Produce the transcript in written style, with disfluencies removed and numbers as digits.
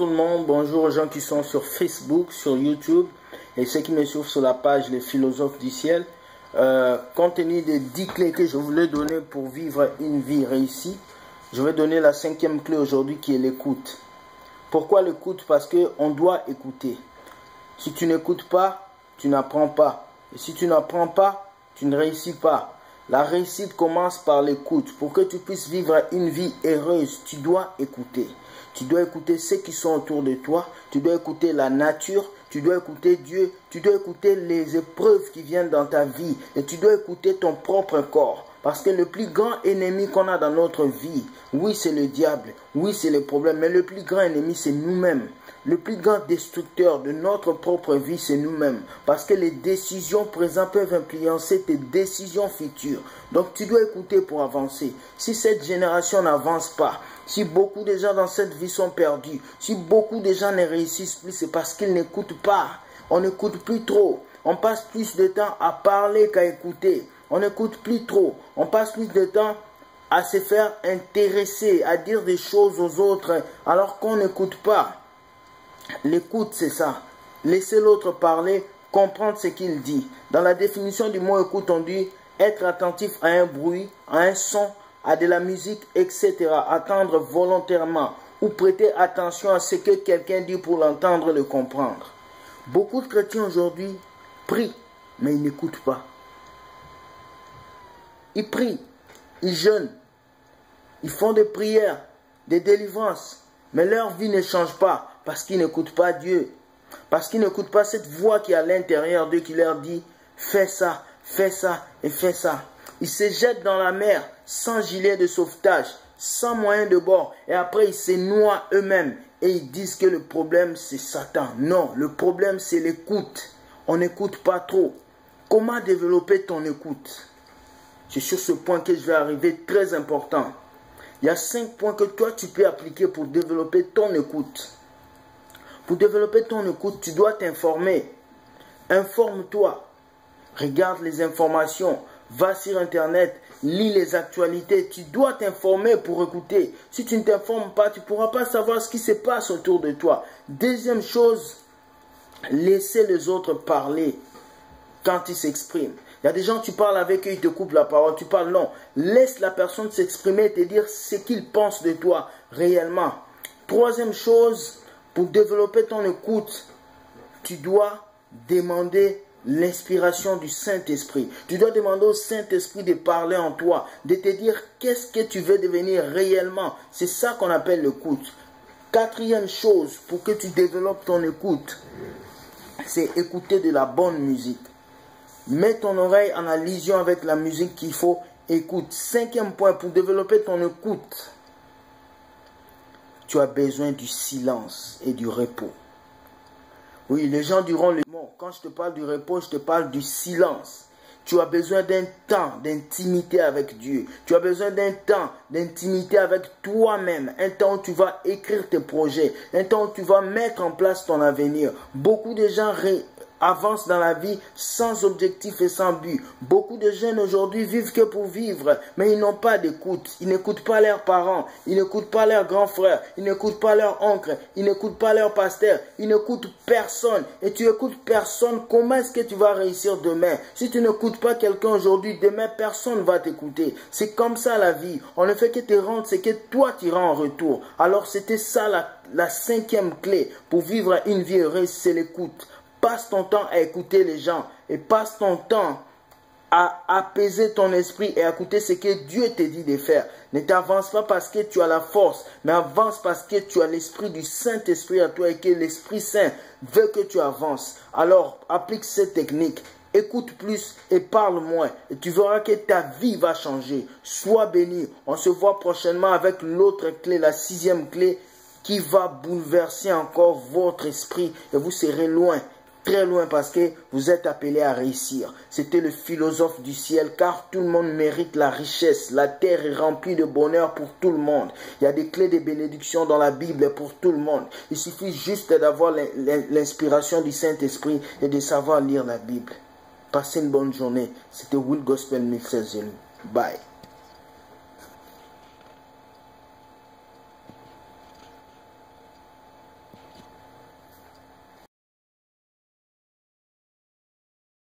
tout le monde, bonjour aux gens qui sont sur Facebook, sur YouTube et ceux qui me suivent sur la page Les Philosophes du Ciel. Compte tenu des 10 clés que je voulais donner pour vivre une vie réussie, je vais donner la 5e clé aujourd'hui qui est l'écoute. Pourquoi l'écoute? Parce qu'on doit écouter. Si tu n'écoutes pas, tu n'apprends pas. Et si tu n'apprends pas, tu ne réussis pas. La réussite commence par l'écoute. Pour que tu puisses vivre une vie heureuse, tu dois écouter. Tu dois écouter ceux qui sont autour de toi. Tu dois écouter la nature. Tu dois écouter Dieu. Tu dois écouter les épreuves qui viennent dans ta vie. Et tu dois écouter ton propre corps. Parce que le plus grand ennemi qu'on a dans notre vie, oui, c'est le diable. Oui, c'est le problème. Mais le plus grand ennemi, c'est nous-mêmes. Le plus grand destructeur de notre propre vie, c'est nous-mêmes. Parce que les décisions présentes peuvent influencer tes décisions futures. Donc, tu dois écouter pour avancer. Si cette génération n'avance pas, si beaucoup de gens dans cette vie sont perdus, si beaucoup de gens ne réussissent plus, c'est parce qu'ils n'écoutent pas. On n'écoute plus trop. On passe plus de temps à parler qu'à écouter. On n'écoute plus trop. On passe plus de temps à se faire intéresser, à dire des choses aux autres, alors qu'on n'écoute pas. L'écoute, c'est ça. Laisser l'autre parler, comprendre ce qu'il dit. Dans la définition du mot écoute, on dit être attentif à un bruit, à un son, à de la musique, etc. Attendre volontairement ou prêter attention à ce que quelqu'un dit pour l'entendre et le comprendre. Beaucoup de chrétiens aujourd'hui prient, mais ils n'écoutent pas. Ils prient, ils jeûnent, ils font des prières, des délivrances, mais leur vie ne change pas. Parce qu'ils n'écoutent pas Dieu. Parce qu'ils n'écoutent pas cette voix qui est à l'intérieur d'eux qui leur dit « Fais ça et fais ça ». Ils se jettent dans la mer sans gilet de sauvetage, sans moyen de bord. Et après, ils se noient eux-mêmes. Et ils disent que le problème, c'est Satan. Non, le problème, c'est l'écoute. On n'écoute pas trop. Comment développer ton écoute? C'est sur ce point que je vais arriver, très important. Il y a 5 points que toi, tu peux appliquer pour développer ton écoute. Pour développer ton écoute, tu dois t'informer. Informe-toi. Regarde les informations. Va sur Internet. Lis les actualités. Tu dois t'informer pour écouter. Si tu ne t'informes pas, tu ne pourras pas savoir ce qui se passe autour de toi. Deuxième chose, laissez les autres parler quand ils s'expriment. Il y a des gens, tu parles avec eux, ils te coupent la parole. Tu parles, non. Laisse la personne s'exprimer et te dire ce qu'il pense de toi réellement. Troisième chose, pour développer ton écoute, tu dois demander l'inspiration du Saint-Esprit. Tu dois demander au Saint-Esprit de parler en toi, de te dire qu'est-ce que tu veux devenir réellement. C'est ça qu'on appelle l'écoute. Quatrième chose pour que tu développes ton écoute, c'est écouter de la bonne musique. Mets ton oreille en allusion avec la musique qu'il faut écouter. Cinquième point, pour développer ton écoute, tu as besoin du silence et du repos. Oui, les gens diront le mot. Quand je te parle du repos, je te parle du silence. Tu as besoin d'un temps d'intimité avec Dieu. Tu as besoin d'un temps d'intimité avec toi-même. Un temps où tu vas écrire tes projets. Un temps où tu vas mettre en place ton avenir. Beaucoup de gens avancent dans la vie sans objectif et sans but. Beaucoup de jeunes aujourd'hui vivent que pour vivre, mais ils n'ont pas d'écoute. Ils n'écoutent pas leurs parents, ils n'écoutent pas leurs grands frères, ils n'écoutent pas leur oncle, ils n'écoutent pas leur pasteur, ils n'écoutent personne. Et tu écoutes personne, comment est-ce que tu vas réussir demain? Si tu n'écoutes pas quelqu'un aujourd'hui, demain personne ne va t'écouter. C'est comme ça la vie. On ne fait que te rendre ce que toi tu rends en retour. Alors c'était ça la 5e clé pour vivre une vie heureuse, c'est l'écoute. Passe ton temps à écouter les gens et passe ton temps à apaiser ton esprit et à écouter ce que Dieu te dit de faire. Ne t'avance pas parce que tu as la force, mais avance parce que tu as l'esprit du Saint-Esprit à toi et que l'Esprit Saint veut que tu avances. Alors, applique cette technique. Écoute plus et parle moins. Et tu verras que ta vie va changer. Sois béni. On se voit prochainement avec l'autre clé, la 6e clé, qui va bouleverser encore votre esprit et vous serez loin. Très loin parce que vous êtes appelés à réussir. C'était le philosophe du ciel car tout le monde mérite la richesse. La terre est remplie de bonheur pour tout le monde. Il y a des clés de bénédiction dans la Bible pour tout le monde. Il suffit juste d'avoir l'inspiration du Saint-Esprit et de savoir lire la Bible. Passez une bonne journée. C'était Will Gospel Mixer. Bye.